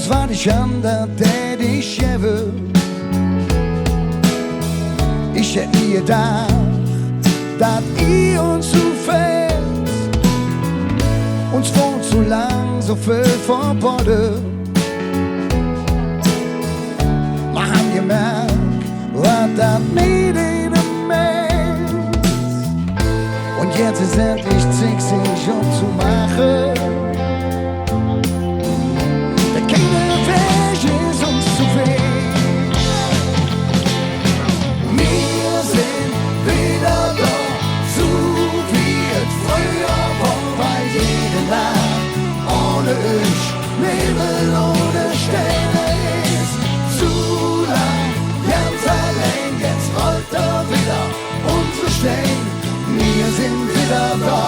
alles wat ich an, dat tät ich geben. Ich hätt nie gedacht, dat ihr uns so fällt. Uns wohnt so lang, so viel verboten. Wir haben gemerkt, was das mit ihnen meint. Und jetzt ist endlich Zeit, sich umzumachen. Der keine Weg ist uns zu weh. Wir sind wieder da, so wie es früher war, weil jede Nacht ohne ich, Nebel ohne Sterne ist. Zu lang, ganz allein, jetzt rollt er wieder unsere Steine. Wir sind wieder da,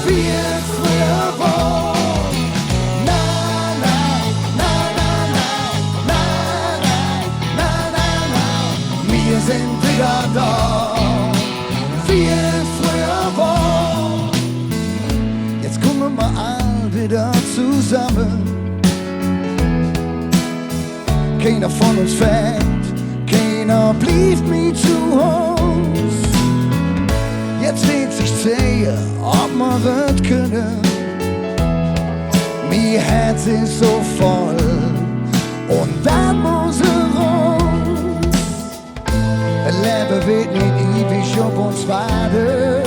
wie es früher war. Na, na, na, na, na, na, na, na, na, na. Wir sind wieder da, wie es früher war. Jetzt kommen wir all wieder zusammen. Keiner von uns fällt, keiner blieb mir zu Haus. Jetzt wird sich sehen, ob wir es können. Mein Herz ist so voll und dann muss raus. Ein Leben wird nicht ewig auf uns warten.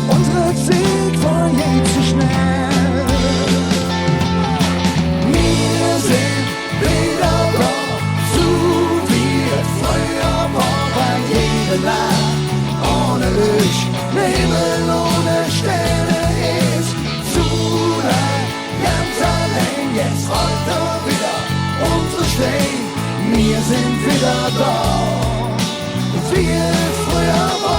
Unsere Zeit vergeht zu schnell. Wir sind wieder da, so wie es früher war, weil jede Nacht ohne ich, Nebel ohne Sterne ist. Zu lang, ganz allein, jetzt rollt er wieder unsere Steine. Wir sind wieder da, wie es früher war.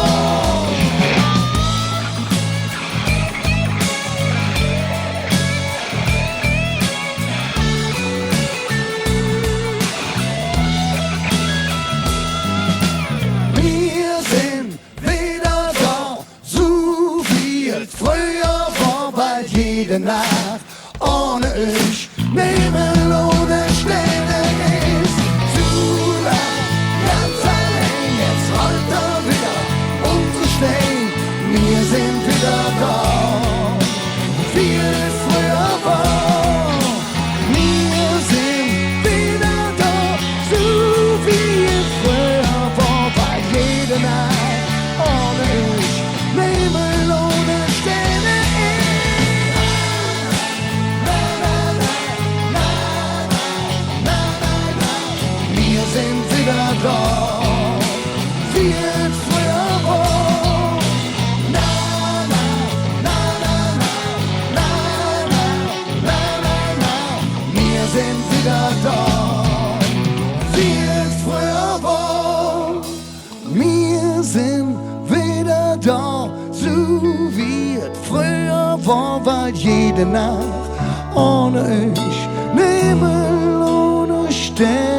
Jede Nacht ohne ich, Nebel ohne Sterne ist. Zu lang, ganz allein, jetzt rollt er wieder unsere Steine. Wir sind wieder da, wie es früher war. Wir sind wieder da, so wie es früher war. Weil jede Nacht ohne ich, Nebel ohne Sterne ist. Da, wie es früher war. Na, na, na, na, na, na, na, na, na. Wir sind wieder da, wie es früher war. Wir sind wieder da, so wie es früher war, weil jede Nacht ohne ich, Nebel ohne Sterne.